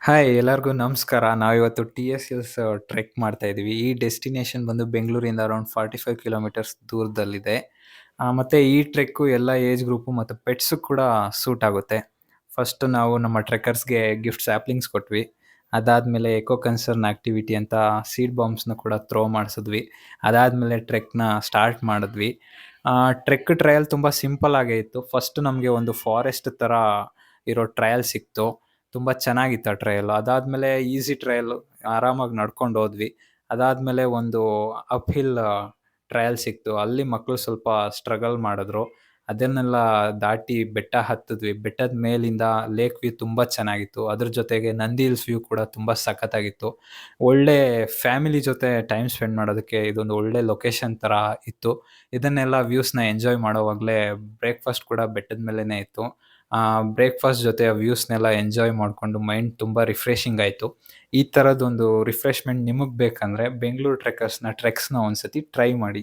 Hi ಎಲ್ಲರಿಗೂ ನಮಸ್ಕಾರ. ನಾವಿವತ್ತು ಟಿ.ಎಸ್.ಎಸ್ ಟ್ರೆಕ್ ಮಾಡ್ತಾ ಇದೀವಿ. ಈ ಡೆಸ್ಟಿನೇಷನ್ ಬಂದು ಬೆಂಗಳೂರಿಂದ ಅರೌಂಡ್ 45 ಕಿಲೋಮೀಟರ್ಸ್ ದೂರದಲ್ಲಿದೆ. ಮತ್ತೆ ಈ ಟ್ರೆಕ್ಕು ಎಲ್ಲ ಏಜ್ ಗ್ರೂಪು ಮತ್ತು ಪೆಟ್ಸ್ ಕೂಡ ಸೂಟ್ ಆಗುತ್ತೆ. ಫಸ್ಟ್ ನಾವು ನಮ್ಮ ಟ್ರೆಕ್ಕರ್ಸ್‌ಗೆ ಗಿಫ್ಟ್ ಸ್ಯಾಪ್ಲಿಂಗ್ಸ್ ಕೊಟ್ವಿ. ಅದಾದ್ಮೇಲೆ ಎಕೋ ಕನ್ಸರ್ನ್ ಆಕ್ಟಿವಿಟಿ ಅಂತ ಸೀಡ್ ಬಾಂಬ್ಸ್‌ನ ಕೂಡ ಥ್ರೋ ಮಾಡಿಸಿದ್ವಿ. ಅದಾದ್ಮೇಲೆ ಟ್ರೆಕ್‌ನ ಸ್ಟಾರ್ಟ್ ಮಾಡಿದ್ವಿ. ಟ್ರೆಕ್ ಟ್ರಯಲ್ ತುಂಬಾ ಸಿಂಪಲ್ ಆಗೇ ಇತ್ತು. ಫಸ್ಟ್ ನಮಗೆ ಒಂದು ಫಾರೆಸ್ಟ್ ಥರ ಇರೋ ಟ್ರಯಲ್ ಸಿಕ್ತು. ತುಂಬಾ ಚೆನ್ನಾಗಿತ್ತು ಆ ಟ್ರಯಲ್. ಅದಾದ್ಮೇಲೆ ಈಸಿ ಟ್ರಯಲ್ ಆರಾಮಾಗಿ ನಡ್ಕೊಂಡು ಹೋದ್ವಿ. ಅದಾದ್ಮೇಲೆ ಒಂದು ಅಪ್ ಹಿಲ್ ಟ್ರಯಲ್ ಸಿಕ್ತು. ಅಲ್ಲಿ ಮಕ್ಳು ಸ್ವಲ್ಪ ಸ್ಟ್ರಗಲ್ ಮಾಡಿದ್ರು. ಅದನ್ನೆಲ್ಲ ದಾಟಿ ಬೆಟ್ಟ ಹತ್ತಿದ್ವಿ. ಬೆಟ್ಟದ ಮೇಲಿಂದ ಲೇಕ್ ವ್ಯೂ ತುಂಬಾ ಚೆನ್ನಾಗಿತ್ತು. ಅದ್ರ ಜೊತೆಗೆ ನಂದಿ ಹಿಲ್ಸ್ ವ್ಯೂ ಕೂಡ ತುಂಬಾ ಸಖತ್ತಾಗಿತ್ತು. ಒಳ್ಳೆ ಫ್ಯಾಮಿಲಿ ಜೊತೆ ಟೈಮ್ ಸ್ಪೆಂಡ್ ಮಾಡೋದಕ್ಕೆ ಇದೊಂದು ಒಳ್ಳೆ ಲೊಕೇಶನ್ ತರ ಇತ್ತು. ಇದನ್ನೆಲ್ಲ ವ್ಯೂಸ್‌ನ ಎಂಜಾಯ್ ಮಾಡೋವಾಗ್ಲೇ ಬ್ರೇಕ್‌ಫಾಸ್ಟ್ ಕೂಡ ಬೆಟ್ಟದ ಮೇಲೇನೆ ಇತ್ತು. ಬ್ರೇಕ್‌ಫಾಸ್ಟ್ ಜೊತೆ ಆ ವ್ಯೂಸ್‌ನೆಲ್ಲ ಎಂಜಾಯ್ ಮಾಡ್ಕೊಂಡು ಮೈಂಡ್ ತುಂಬಾ ರಿಫ್ರೆಶಿಂಗ್ ಆಯ್ತು. ಈ ಥರದೊಂದು ರಿಫ್ರೆಶ್‌ಮೆಂಟ್ ನಿಮಗ್ ಬೇಕಂದ್ರೆ ಬೆಂಗಳೂರು ಟ್ರೆಕ್ಸ್‌ನ ಒಂದ್ಸತಿ ಟ್ರೈ ಮಾಡಿ.